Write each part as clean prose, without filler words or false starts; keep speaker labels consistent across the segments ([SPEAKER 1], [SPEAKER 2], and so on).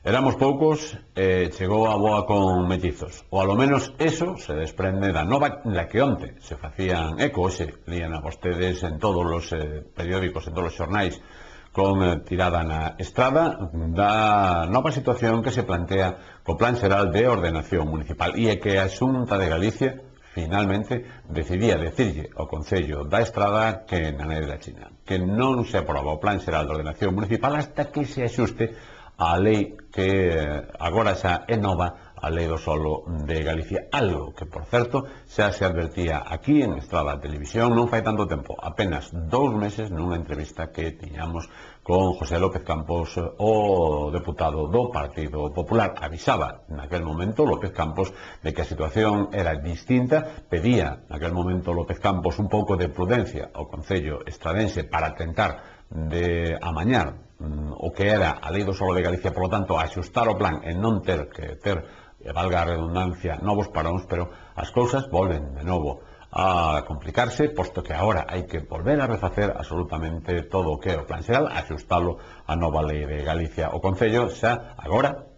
[SPEAKER 1] Éramos poucos e chegou a boa con mellizos, ou alo menos eso se desprende da nova na que onte se facían eco, hoxe lían a vostedes en todos os periódicos, en todos os xornais, con tirada na estrada da nova situación que se plantea co Plan Xeral de Ordenación Municipal, e é que a Xunta de Galicia finalmente decidía decirlle ao Concello da Estrada que na neve da China, que non se aproba o Plan Xeral de Ordenación Municipal hasta que se axuste a lei que agora xa é nova, a Lei do Solo de Galicia, algo que, por certo, xa se advertía aquí en Estrada Televisión non fai tanto tempo, apenas 2 meses nunha entrevista que tiñamos con José López Campos, o deputado do Partido Popular. Avisaba naquel momento López Campos de que a situación era distinta, pedía naquel momento López Campos un pouco de prudencia ao Concello estradense para tentar de amañar o que era a Lei do Solo de Galicia, por lo tanto, axustar o plan e non ter que ter, valga a redundancia, novos paróns, pero as cousas volven de novo a complicarse, posto que agora hai que volver a refacer absolutamente todo o que é o Plan Xeral, axustalo a nova Lei de Galicia. O Concello xa, agora,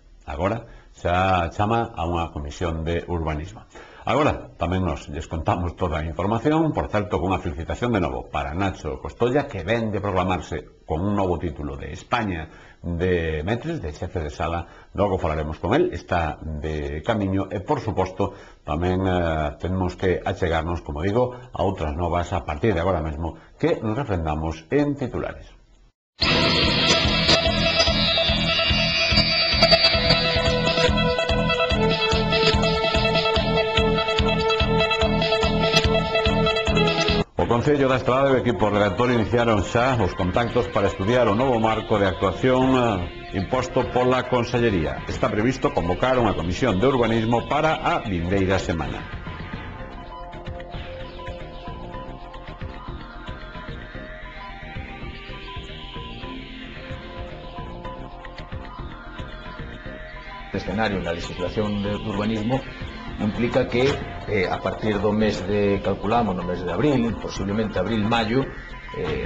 [SPEAKER 1] xa chama a unha comisión de urbanismo. Agora, tamén nos lles contamos toda a información, por certo, cunha felicitación de novo para Nacho Costolla, que ven de proclamarse con un novo título de España de Metres, de xefe de sala. Logo falaremos con él, está de camiño, e, por suposto, tamén tenemos que achegarnos, como digo, a outras novas a partir de agora mesmo, que nos refrendamos en titulares. O Concello da Estrada e o equipo redactor iniciaron xa os contactos para estudiar o novo marco de actuación imposto pola Consellería. Está previsto convocar unha comisión de urbanismo para a vindeira semana.
[SPEAKER 2] O escenario na legislación de urbanismo implica que a partir do mes de, calculamos, no mes de abril, posiblemente abril-maio,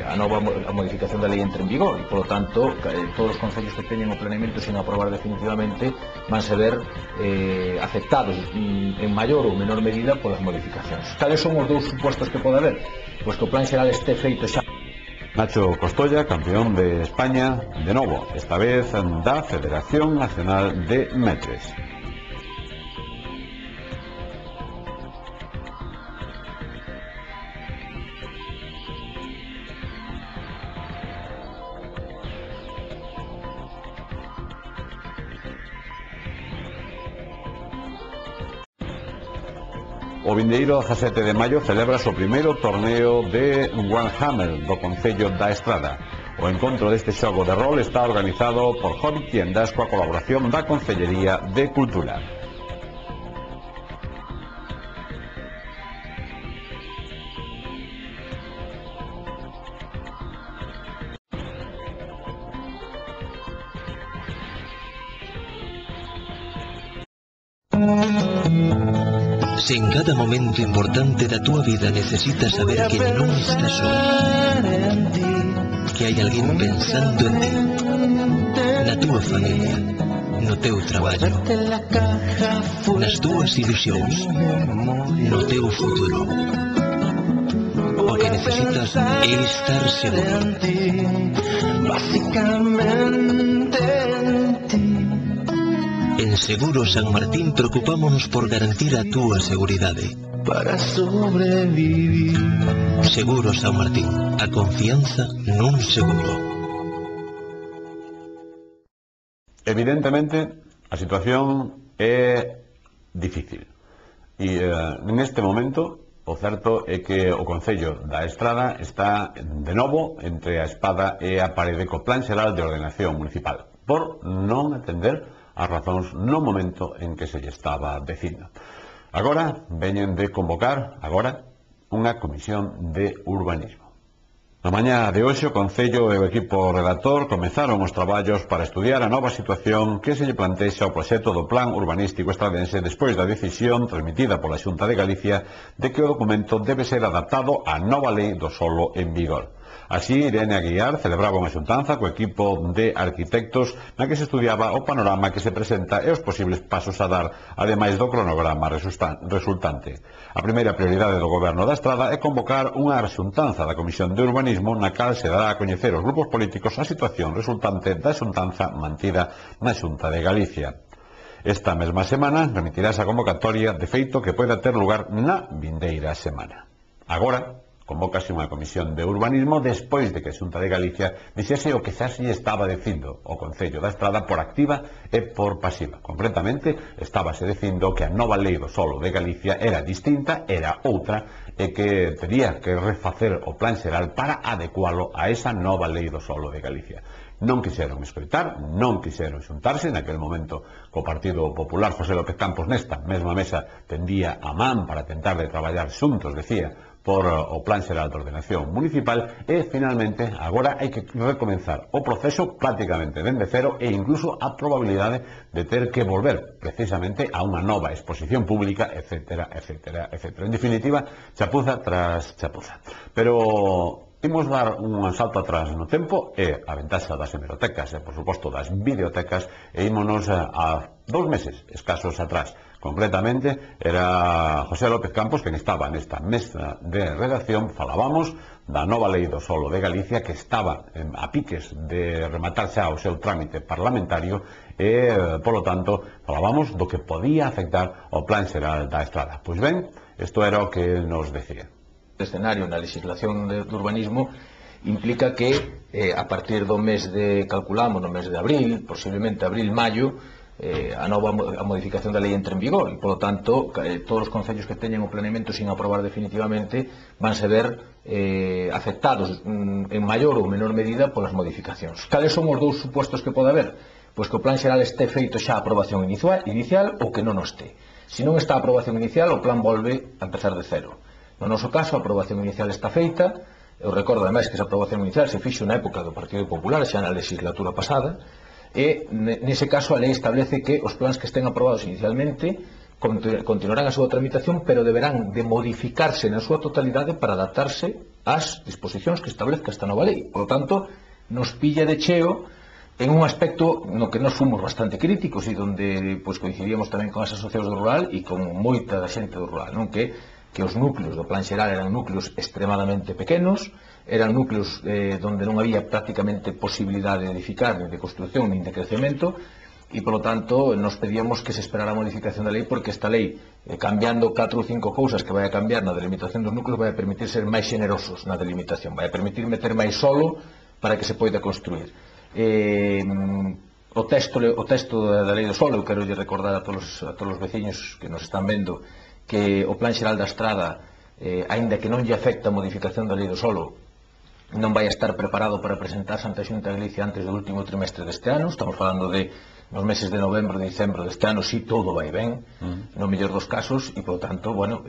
[SPEAKER 2] a modificación da lei entre en vigor, e, polo tanto, todos os concellos que teñen o planeamento sin aprobar definitivamente vanse ver afectados en maior ou menor medida polas modificacións. Cales son os dous supostos que pode haber? Pois que o plan xeral este feito xa.
[SPEAKER 1] Nacho Costolla, campeón de España, de novo, esta vez da Federación Nacional de Metres. O vindeiro 17 de maio celebra o primeiro torneo de Warhammer do Concello da Estrada. O encontro deste xogo de rol está organizado por Hobby Tiendas coa colaboración da Concellería de Cultura.
[SPEAKER 3] Se en cada momento importante da túa vida necesitas saber que non estás só, que hai alguén pensando en ti, na túa familia, no teu traballo, nas túas ilusións, no teu futuro. O que necesitas é estar seguro. En Seguros San Martín preocupámonos por garantir a túa seguridade. Para sobrevivir. Seguros San Martín, a confianza nun seguro.
[SPEAKER 1] Evidentemente, a situación é difícil. E neste momento, o certo é que o Concello da Estrada está de novo entre a espada e a parede co Plan Xeral de Ordenación Municipal, por non atender as razóns no momento en que se lle estaba dicindo. Agora veñen de convocar unha comisión de urbanismo. Na mañá de hoxe, o Concello e o equipo redactor comezaron os traballos para estudiar a nova situación que se lle plantexa o proxecto do Plan Urbanístico Estradense despois da decisión transmitida pola Xunta de Galicia de que o documento debe ser adaptado á nova lei do solo en vigor. Así, Irene Aguiar celebraba unha xuntanza co equipo de arquitectos na que se estudiaba o panorama que se presenta e os posibles pasos a dar, ademais do cronograma resultante. A primeira prioridade do Goberno da Estrada é convocar unha xuntanza da Comisión de Urbanismo na cal se dará a coñecer aos grupos políticos a situación resultante da xuntanza mantida na Xunta de Galicia. Esta mesma semana remitirás a convocatoria de feito que poida ter lugar na vindeira semana. Agora, convócase unha comisión de urbanismo despois de que a Xunta de Galicia dixese o que xa se estaba dicindo o Concello da Estrada por activa e por pasiva. Concretamente, estábase dicindo que a nova lei do solo de Galicia era distinta, era outra, e que tería que refacer o plan xeral para adecualo a esa nova lei do solo de Galicia. Non quixeron escoitar, non quixeron xuntarse, naquel momento co Partido Popular José López Campos nesta mesma mesa tendía a man para tentar de traballar xuntos, decía, por o Plan Xeral de Ordenación Municipal e, finalmente, agora hai que recomenzar o proceso prácticamente dende cero e incluso a probabilidade de ter que volver precisamente a unha nova exposición pública, etcétera, etcétera, etcétera. En definitiva, chapuza tras chapuza. Pero imos dar un salto atrás no tempo e a ventaxa das hemerotecas e, por suposto, das videotecas e ímonos a 2 meses escasos atrás. Concretamente, era José López Campos quen estaba nesta mesa de redacción. Falábamos da nova lei do solo de Galicia que estaba a piques de rematar xa o seu trámite parlamentario e, polo tanto, falábamos do que podía afectar o Plan Xeral da Estrada. Pois ben, isto era o que nos decía.
[SPEAKER 2] O escenario na legislación de urbanismo implica que a partir do mes de, calculamos, no mes de abril, posiblemente abril-maio, a modificación da lei entre en vigor e, polo tanto, todos os concellos que teñen o planeamento sin aprobar definitivamente vanse ver afectados en maior ou menor medida polas modificacións. Cales son os dous supostos que pode haber? Pois que o plan xeral este feito xa a aprobación inicial ou que non o este. Se non está a aprobación inicial, o plan volve a empezar de cero. No noso caso, a aprobación inicial está feita. Eu recordo, ademais, que esa aprobación inicial se fixo na época do Partido Popular, xa na legislatura pasada, e nese caso a lei establece que os plans que estén aprobados inicialmente continuarán a súa tramitación, pero deberán de modificarse na súa totalidade para adaptarse ás disposicións que establezca esta nova lei. Por lo tanto, nos pilla de cheo en un aspecto no que nos fomos bastante críticos e onde coincidíamos tamén con as asociacións do rural e con moita da xente do rural, non? Que os núcleos do plan xeral eran núcleos extremadamente pequenos, eran núcleos donde non había prácticamente posibilidade de edificar, nin de construcción, nin de crecemento, e, polo tanto, nos pedíamos que se esperara a modificación da lei, porque esta lei, cambiando 4 ou 5 cousas que vai a cambiar na delimitación dos núcleos, vai a permitir ser máis generosos na delimitación, vai a permitir meter máis solo para que se poida construir. O texto da lei do solo, eu quero recordar a todos os veciños que nos están vendo que o plan xeral da Estrada, aínda que non lle afecta a modificación da lei do solo, non vai a estar preparado para presentarse ante a Xunta de Galicia antes do último trimestre deste ano. Estamos falando de nos meses de novembro e dicembro deste ano, si todo vai ben, no mellor dos casos, e, por tanto, bueno,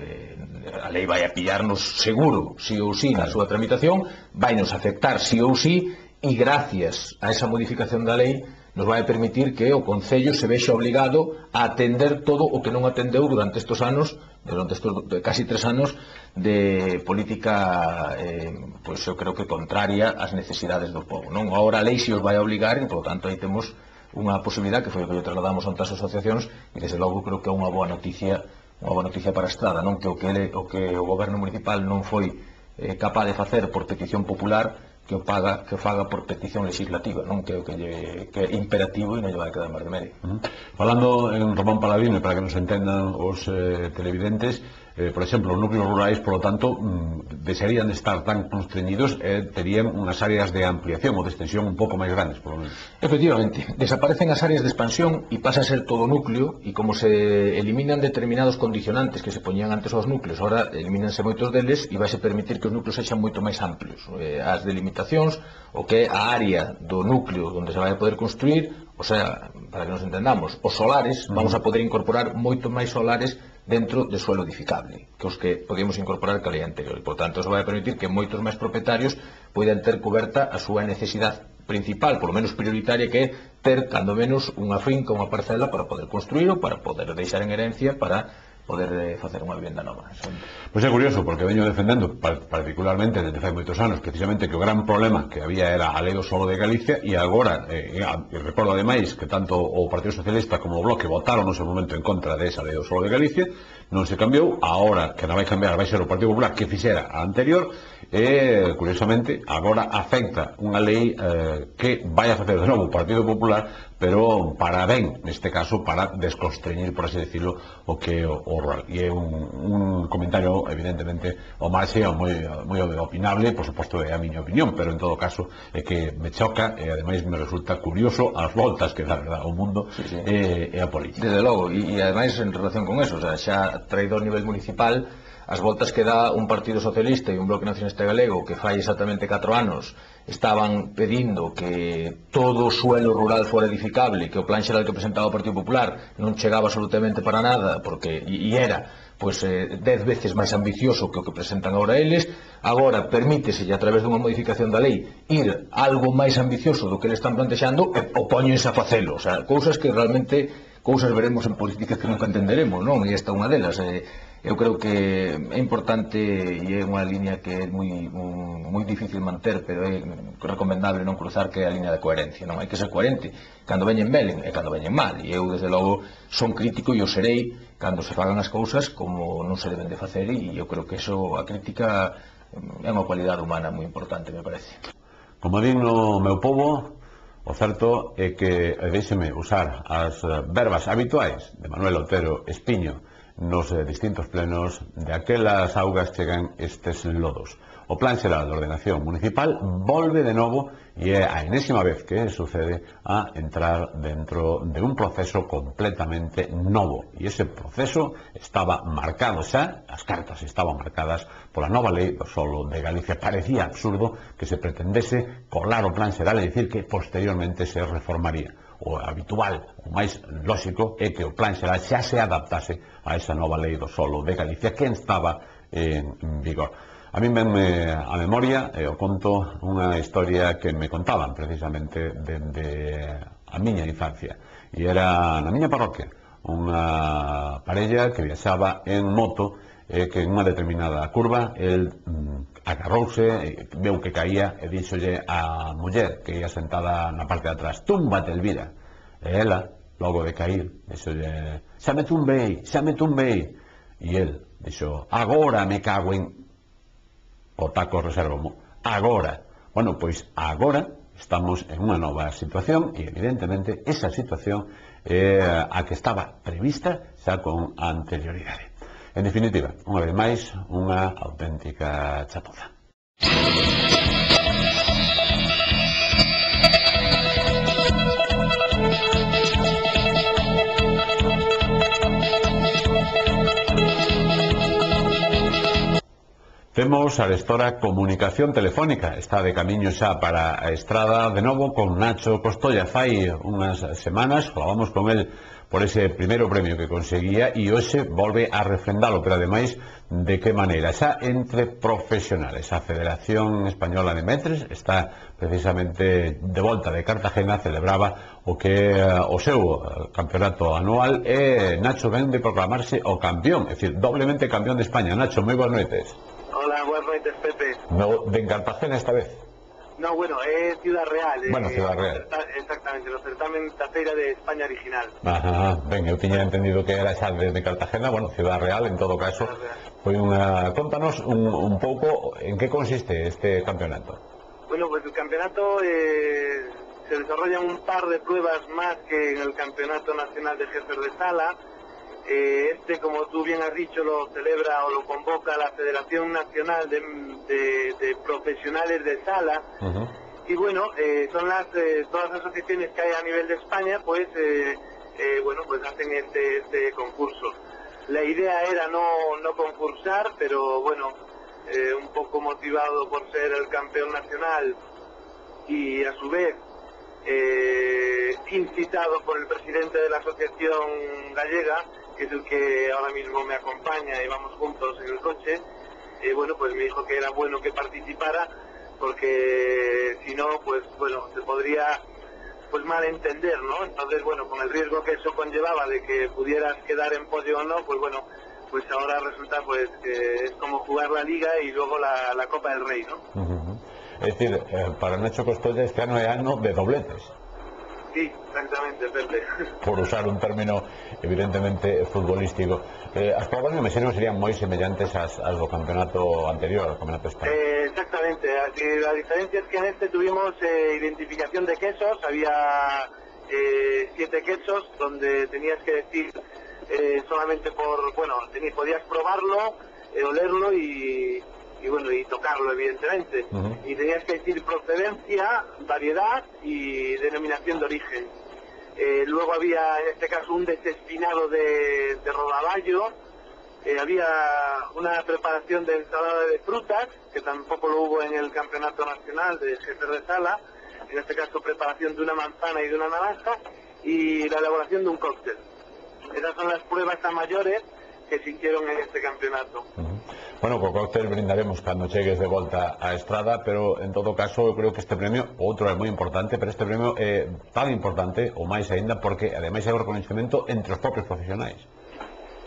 [SPEAKER 2] a lei vai a pillarnos seguro, si ou si, na súa tramitación, vai nos afectar si ou si, e gracias a esa modificación da lei nos vai a permitir que o Concello se vexa obligado a atender todo o que non atendeu durante estes anos, durante estes casi 3 anos de política, pois eu creo que contraria ás necesidades do povo, non? Agora a lei se os vai a obligar e, por tanto, aí temos unha posibilidad que foi o que trasladamos ante as asociacións e, desde logo, creo que é unha boa noticia para a Estrada, non? Que o o Goberno Municipal non foi capaz de facer por petición popular, que o faga por petición legislativa, non? Que é imperativo e non lle vai quedar máis remedio.
[SPEAKER 1] Falando en Román Paladino, para que nos entendan os televidentes, por exemplo, os núcleos rurais, polo tanto, desearían de estar tan constreñidos e terían unhas áreas de ampliación ou de extensión un pouco máis grandes, polo menos.
[SPEAKER 2] Efectivamente, desaparecen as áreas de expansión e pasa a ser todo núcleo, e como se eliminan determinados condicionantes que se poñían antes aos núcleos, ahora elimínanse moitos deles e vai se permitir que os núcleos sexan moito máis amplios. As delimitacións, o que é a área do núcleo onde se vai a poder construir, o sea, para que nos entendamos, os solares, vamos a poder incorporar moito máis solares dentro de suelo edificable, que os que podíamos incorporar que a lei anterior. E, por tanto, eso vai a permitir que moitos máis propietarios poidan ter coberta a súa necesidade principal, polo menos prioritaria, que é ter, cando menos, unha finca, unha parcela para poder construir ou para poder deixar en herencia para poder facer unha vivenda nova.
[SPEAKER 1] Pois é curioso, porque veño defendendo particularmente desde fai moitos anos precisamente que o gran problema que había era a lei do solo de Galicia, e agora recordo ademais que tanto o Partido Socialista como o Bloque votaron no seu momento en contra desa lei do solo de Galicia, non se cambiou. Agora que non vai cambiar vai ser o Partido Popular que fixera a anterior, e curiosamente agora afecta unha lei que vai a facer de novo o Partido Popular, pero para ben, neste caso, para desconstreñir, por así decirlo, o que é o rural. E é un comentario, evidentemente, o marxe moi opinable, por suposto é a miña opinión, pero en todo caso é que me choca e ademais me resulta curioso as voltas que dá, verdad, o mundo e a política.
[SPEAKER 2] Desde logo, e ademais en relación con eso, o sea, xa traído a nivel municipal, as voltas que dá un Partido Socialista e un Bloque Nacionalista Galego que fai exactamente 4 anos estaban pedindo que todo o suelo rural fora edificable, que o plan xeral que presentaba o Partido Popular non chegaba absolutamente para nada, porque e era pois 10 veces máis ambicioso que o que presentan agora eles. Agora permítese a través dunha modificación da lei ir algo máis ambicioso do que eles están plantexando e opóñense a facelo, o sea, cousas que realmente veremos en política que nunca entenderemos, non? E esta é unha delas. Eu creo que é importante e é unha liña que é moi difícil manter, pero é recomendable non cruzar, que é a liña de coherencia, non? Hai que ser coherente cando veñen ben e cando veñen mal, e eu desde logo son crítico e o serei cando se fagan as cousas como non se deben de facer, e eu creo que eso, a crítica é unha cualidade humana moi importante, me parece.
[SPEAKER 1] Como din no meu pobo, o certo é que, deixeme usar as verbas habituais de Manuel Otero Espiño nos distintos plenos, de aquelas augas chegan estes lodos. O Plan Xeral de Ordenación Municipal volve de novo, e é a enésima vez que sucede, a entrar dentro de un proceso completamente novo. E ese proceso estaba marcado xa, as cartas estaban marcadas pola nova lei do solo de Galicia. Parecía absurdo que se pretendese colar o Plan Xeral e dicir que posteriormente se reformaría. O habitual, o máis lóxico, é que o Plan Xeral xa se adaptase a esa nova lei do solo de Galicia que estaba en vigor. A mí venme a memoria, e o conto, unha historia que me contaban precisamente dende a miña infancia, e era na miña parroquia unha parella que viaxaba en moto, e que en unha determinada curva el agarrouse, veu que caía e díxolle a muller que ia sentada na parte de atrás: túmbate, Elvira. E ela, logo de cair, díxolle: xa me tumbei. E el dixo: agora me cago en... o taco reservomo, agora. Bueno, pois agora estamos en unha nova situación, e evidentemente esa situación é a que estaba prevista xa con anterioridade. En definitiva, unha vez máis, unha auténtica chapuza. Temos arestora comunicación telefónica. Está de camiño xa para a estrada de novo con Nacho Costolla. Fai unhas semanas falábamos con el por ese primeiro premio que conseguía, e hoxe volve a refrendalo, pero ademais de que maneira. Xa entre profesionales. A Federación Española de Metres está precisamente de volta de Cartagena, celebraba o que o seu campeonato anual, e Nacho ven de proclamarse o campeón, é dicir, doblemente campeón de España. Nacho, moi boas noites.
[SPEAKER 4] Hola, buenas noites, Pepe.
[SPEAKER 1] No, de Cartagena esta vez?
[SPEAKER 4] No, bueno, é Ciudad Real.
[SPEAKER 1] Bueno, Ciudad Real.
[SPEAKER 4] Exactamente, no certamen da Feira de España original.
[SPEAKER 1] Ajá, ben, eu tiña entendido que era xa de Cartagena. Bueno, Ciudad Real, en todo caso, foi unha... Contanos un pouco en que consiste este campeonato.
[SPEAKER 4] Bueno, pues el campeonato se desarrollan un par de pruebas más que en el Campeonato Nacional de Jefes de Sala. Como tú bien has dicho, lo celebra o lo convoca la Federación Nacional de Profesionales de Sala. Y bueno, son todas las asociaciones que hay a nivel de España, pues pues hacen este concurso. La idea era no concursar, pero bueno, un poco motivado por ser el campeón nacional y a su vez incitado por el presidente de la Asociación Gallega, que es el que ahora mismo me acompaña y vamos juntos en el coche, bueno, pues me dijo que era bueno que participara, porque si no, pues bueno, se podría pues malentender, ¿no? Entonces, bueno, con el riesgo que eso conllevaba de que pudieras quedar en podio o no, pues bueno, pues ahora resulta pues que es como jugar la Liga y luego la Copa del Rey, ¿no?
[SPEAKER 1] Es decir, para Nacho Costoya este ano é ano de dobletes.
[SPEAKER 4] Sí, exactamente, Pepe.
[SPEAKER 1] Por usar un término evidentemente futbolístico. As probas me imagino serían moi semellantes as do campeonato anterior, ao campeonato español.
[SPEAKER 4] Exactamente, así, la diferencia es que en este tuvimos identificación de quesos, había 7 quesos donde tenías que decir solamente podías probarlo, olerlo y bueno, y tocarlo evidentemente. Y tenías que decir procedencia, variedad y denominación de origen. Luego había en este caso un desespinado de rodaballo, había una preparación de ensalada de frutas, que tampoco lo hubo en el campeonato nacional de Jefe de Sala, en este caso preparación de una manzana y de una naranja, y la elaboración de un cóctel. Esas son las pruebas a mayores que se hicieron en este campeonato.
[SPEAKER 1] Bueno, co cóctel brindaremos cando chegues de volta á estrada, pero en todo caso eu creo que este premio, outro é moi importante, pero este premio é tan importante ou máis aínda porque ademais é un reconocimiento entre os propios profesionais.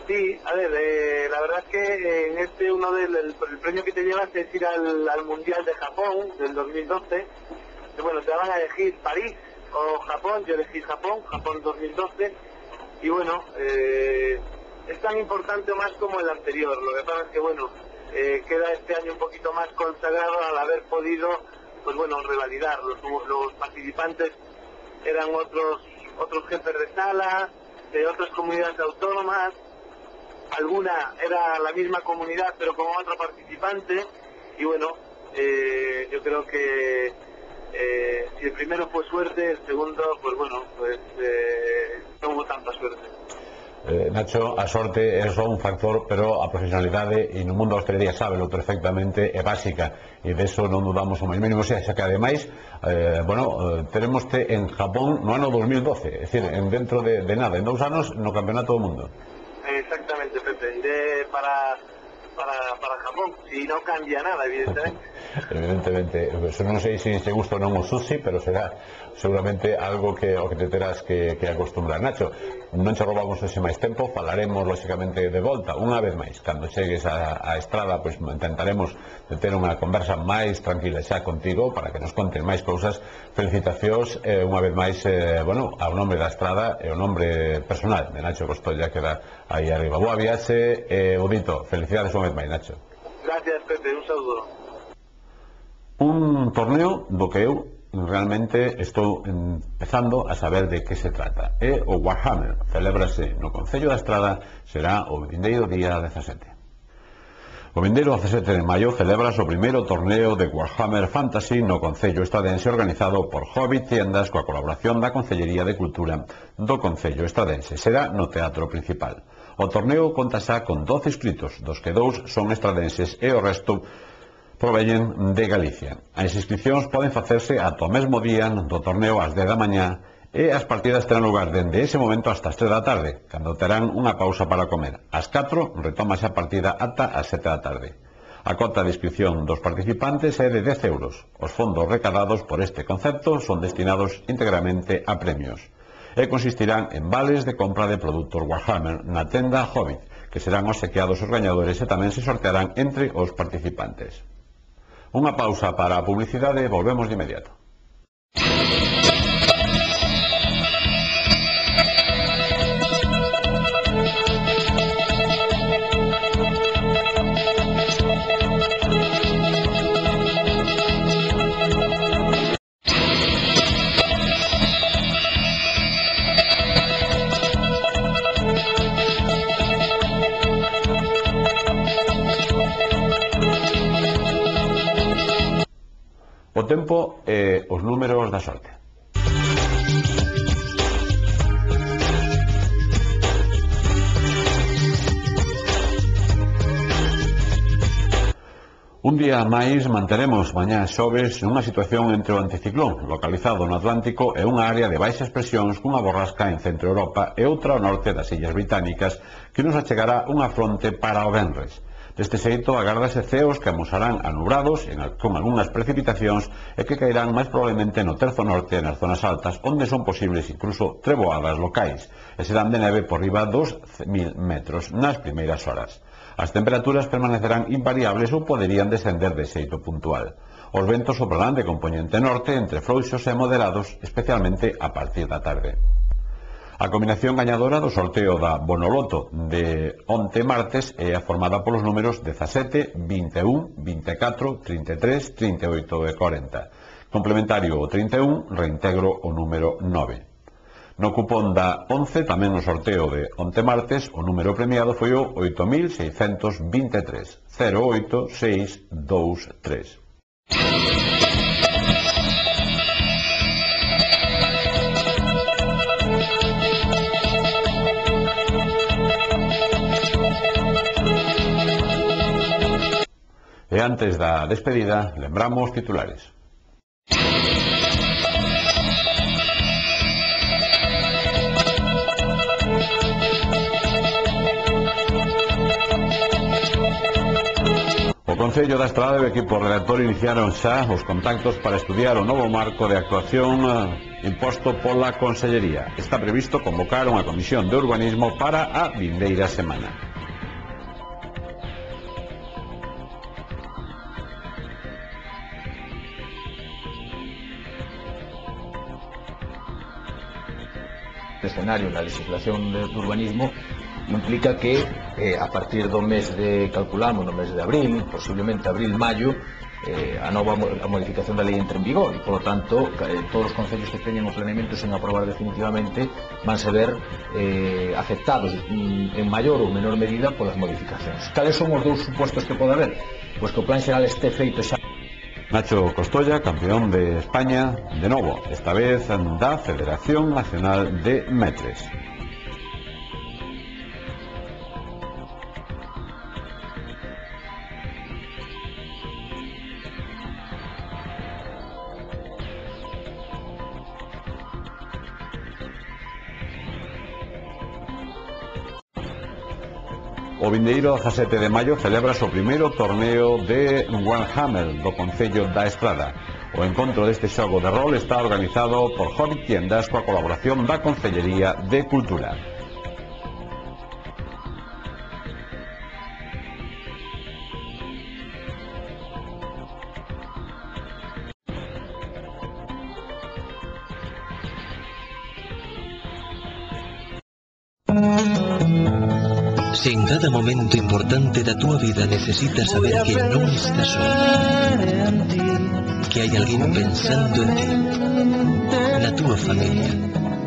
[SPEAKER 4] Sí, a ver, la verdad es que en este el premio que te llevas es ir al Mundial de Japón del 2012. Bueno, te van a elegir París o Japón, yo elegí Japón 2012, y bueno, es tan importante o más como el anterior. Lo que pasa es que bueno, queda este año un poquito más consagrado al haber podido, pues bueno, revalidar. Los participantes eran otros jefes de sala, de otras comunidades autónomas, alguna era la misma comunidad pero con otro participante, y bueno, yo creo que si el primero fue suerte, el segundo, pues bueno, pues no hubo tanta suerte.
[SPEAKER 1] Nacho, a sorte é só un factor, pero a profesionalidade e no mundo da hostelería sábelo perfectamente, é básica, e deso non dudamos o máis mínimo. Xa que ademais, teremoste en Japón no ano 2012, é dicir, dentro de nada, en 2 anos no Campeonato do Mundo.
[SPEAKER 4] Exactamente, Pepe, iré para Japón, si no cambia nada, evidentemente.
[SPEAKER 1] Evidentemente, non sei se te gusta ou non o sushi, pero será seguramente algo que te terás que acostumbrar. Nacho, non che roubamos ese máis tempo, falaremos lóxicamente de volta unha vez máis. Cando chegues á estrada, pois intentaremos de ter unha conversa máis tranquila xa contigo para que nos conten máis cousas. Felicitacións unha vez máis, ao nome da estrada e o nome personal de Nacho Costoya, que dá aí arriba. Boa viaxe e Udito, felicidades unha vez máis, Nacho.
[SPEAKER 4] Gracias, Pepe, un saludo.
[SPEAKER 1] Un torneo do que eu realmente estou empezando a saber de que se trata. É o Warhammer, celébrase no Concello da Estrada, será o vindeiro día 17. O vindeiro 17 de maio celébrase o primeiro torneo de Warhammer Fantasy no Concello estradense, organizado por Hobbit Tiendas coa colaboración da Concellería de Cultura do Concello estradense. Será no Teatro Principal. O torneo conta xa con 12 inscritos, dos que 2 son estradenses e o resto proveñen de Galicia. As inscripcións poden facerse ata o mesmo día do torneo ás 10 da mañá, e as partidas terán lugar dende ese momento hasta as 3 da tarde, cando terán unha pausa para comer. Ás 4 retómase a partida ata as 7 da tarde. A cota de inscripción dos participantes é de 10 euros. Os fondos recadados por este concepto son destinados íntegramente a premios e consistirán en vales de compra de produtos Warhammer na tenda Hobbit, que serán obsequiados aos gañadores e tamén se sortearán entre os participantes. Unha pausa para a publicidade e volvemos de inmediato. O tempo e os números da sorte. Un día máis manteremos mañá xoves nunha situación entre o anticiclón localizado no Atlántico e unha área de baixas presións cunha borrasca en centro Europa e outra ao norte das Illas Británicas que nos achegará unha fronte para o venres. Deste xeito agárdase ceos que amosarán anubrados con algunhas precipitacións e que caerán máis probablemente no terzo norte e nas zonas altas onde son posibles incluso treboadas locais e serán de neve por riba dos 1000 metros nas primeiras horas. As temperaturas permanecerán invariables ou poderían descender de xeito puntual. Os ventos soprarán de compoñente norte entre frouxos e moderados, especialmente a partir da tarde. A combinación gañadora do sorteo da Bonoloto de onte martes é a formada polos números 17, 21, 24, 33, 38 e 40. Complementario o 31, reintegro o número 9. No cupón da 11, tamén no sorteo de onte martes, o número premiado foi o 8623, 08623. E antes da despedida, lembramos titulares. O Concello da Estrada e o equipo redactor iniciaron xa os contactos para estudiar o novo marco de actuación imposto pola Consellería. Está previsto convocar unha comisión de urbanismo para a vindeira semana.
[SPEAKER 2] O escenario na legislación de urbanismo implica que a partir do mes de, calculamos, no mes de abril, posiblemente abril-maio, a modificación da lei entre en vigor e, polo tanto, todos os concellos que teñen o planeamento sen aprobar definitivamente vanse ver afectados en maior ou menor medida polas modificacións. Cales son os dous supostos que pode haber? Pois que o plan xeral este feito xa.
[SPEAKER 1] Nacho Costolla, campeón de España, de novo, esta vez da Federación Nacional de Metres. O vindeiro 17 de maio celebras o primeiro torneo de Warhammer do Concello da Estrada. O encontro deste xogo de rol está organizado por Hobbit Tiendas coa colaboración da Concellería de Cultura.
[SPEAKER 3] Se en cada momento importante da túa vida necesitas saber que non estás só, que hai alguén pensando en ti, na túa familia,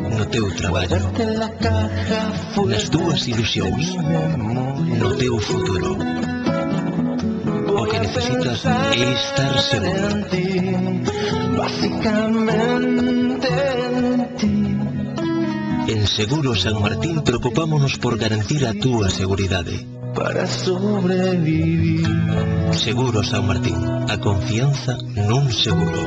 [SPEAKER 3] no teu traballo, nas túas ilusións, no teu futuro. O que necesitas é estar seguro. En Seguros San Martín preocupámonos por garantir a túa seguridade. Para sobrevivir. Seguros San Martín, a confianza nun seguro.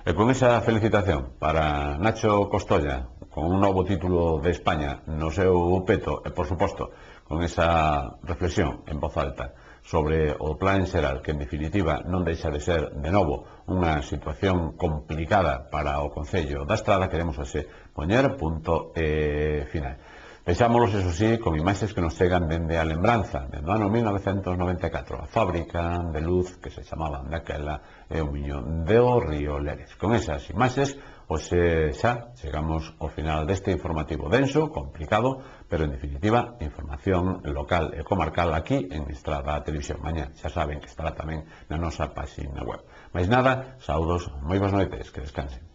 [SPEAKER 1] E con esa felicitación para Nacho Costolla, con un novo título de España no seu peto, e por suposto, con esa reflexión en voz alta sobre o plan xeral, que en definitiva non deixa de ser, de novo, unha situación complicada para o Concello da Estrada, queremos así poñer punto final. Vexámonos, eso sí, con imaxes que nos chegan dende a lembranza, dende o ano 1994, a fábrica de luz que se chamaban daquela e o miño do río Lérez. Con esas imaxes, hoxe xa chegamos ao final deste informativo denso, complicado, pero en definitiva información local e comarcal aquí en Estrada Televisión. Mañá xa saben que estará tamén na nosa páxina web. Mais nada, saúdos, moi boas noites, que descansen.